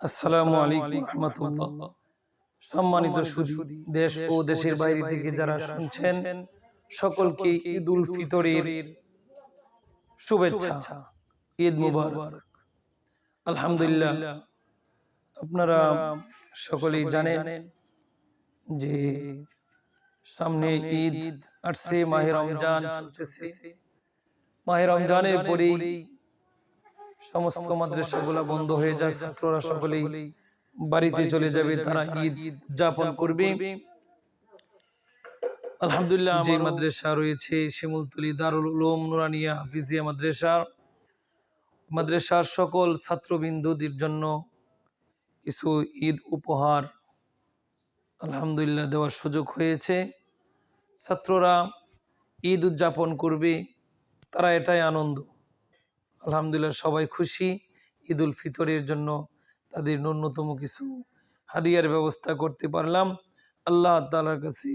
আসসালামু আলাইকুম রহমতুল্লাহ। সম্মানিত সুধী, দেশ ও দেশের বাইরে থেকে যারা শুনছেন সকলকে ঈদ উল ফিতরের শুভেচ্ছা, ঈদ মুবারক। আলহামদুলিল্লাহ, আপনারা সকলেই জানেন যে সামনে ঈদ আসছে, মাহে রমজান চলতেছে। মাহে রমজানের পরেই সমস্ত মাদ্রাসাগুলো বন্ধ হয়ে যায়, ছাত্ররা সকলেই বাড়িতে চলে যাবে, তারা ঈদ উদযাপন করবে। আলহামদুলিল্লাহ, যে মাদ্রাসা রয়েছে শিমুলতলি দারুল উলুম নুরানিয়া হাফিজিয়া মাদ্রাসার সকল ছাত্রবিন্দুদের জন্য কিছু ঈদ উপহার আলহামদুলিল্লাহ দেওয়ার সুযোগ হয়েছে। ছাত্ররা ঈদ উদযাপন করবে, তারা এটাই আনন্দ। আলহামদুলিল্লাহ, সবাই খুশি। ঈদ উল ফিতরের জন্য তাদের ন্যূনতম কিছু হাদিয়ার ব্যবস্থা করতে পারলাম। আল্লাহ তাআলার কাছে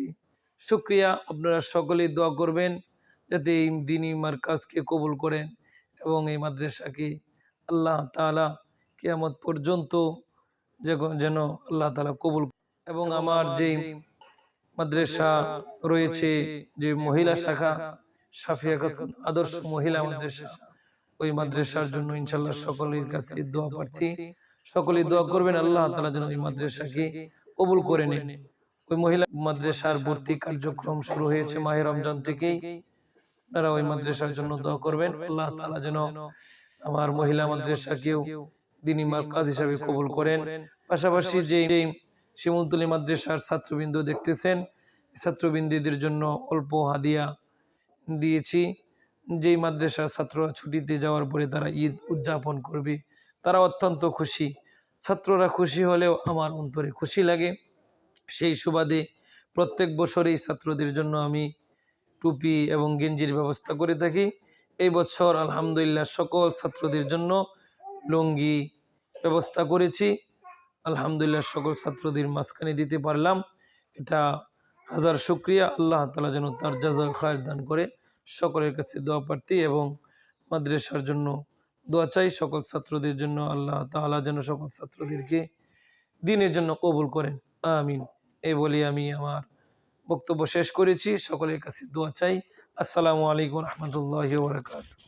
শুকরিয়া। আপনারা সকলেই দোয়া করবেন যাতে এই দ্বীনি মারকাজকে কবুল করেন এবং এই মাদ্রাসাকে আল্লাহ তাআলা কিয়ামত পর্যন্ত যেন আল্লাহ তাআলা কবুল। এবং আমার যে মাদ্রাসা রয়েছে, যে মহিলা শাখা সাফিয়া খাতুন আদর্শ মহিলা মাদ্রাসা, ওই মাদ্রাসার জন্য ইনশাআল্লাহ সকলের কাছে দোয়া প্রার্থী। সকলেই দোয়া করবেন আল্লাহ তাআলা যেন এই মাদ্রাসাকে কবুল করে নেন। ওই মহিলা মাদ্রাসার ভর্তি কার্যক্রম শুরু হয়েছে মাহে রমজান থেকেই। আপনারা ওই মাদ্রাসার জন্য দোয়া করবেন আল্লাহ তাআলা যেন আমার মহিলা মাদ্রাসাকেও দ্বীনি মারকাজ হিসাবে কবুল করেন। পাশাপাশি যে শিমুলতলি মাদ্রাসার ছাত্রবৃন্দ দেখতেছেন, ছাত্রবৃন্দদের জন্য অল্প হাদিয়া দিয়েছি। যেই মাদ্রাসার ছাত্ররা ছুটিতে যাওয়ার পরে তারা ঈদ উদযাপন করবে, তারা অত্যন্ত খুশি। ছাত্ররা খুশি হলেও আমার অন্তরে খুশি লাগে। সেই সুবাদে প্রত্যেক বছরেই ছাত্রদের জন্য আমি টুপি এবং গেঞ্জির ব্যবস্থা করে থাকি। এই বছর আলহামদুলিল্লাহ সকল ছাত্রদের জন্য লুঙ্গি ব্যবস্থা করেছি। আলহামদুলিল্লাহ, সকল ছাত্রদের মাঝখানে দিতে পারলাম, এটা হাজার শুকরিয়া। আল্লাহ তাআলা যেন তার জাযা খায়র দান করে। সকলের কাছে দোয়া প্রার্থী এবং মাদ্রাসার জন্য দোয়া চাই সকল ছাত্রদের জন্য। আল্লাহ তাআলা যেন সকল ছাত্রদেরকে দ্বীনের জন্য কবুল করেন, আমিন। এই বলে আমি আমার বক্তব্য শেষ করেছি। সকলের কাছে দোয়া চাই। আসসালামু আলাইকুম রহমতুল্লাহি ওয়া বারাকাতুহু।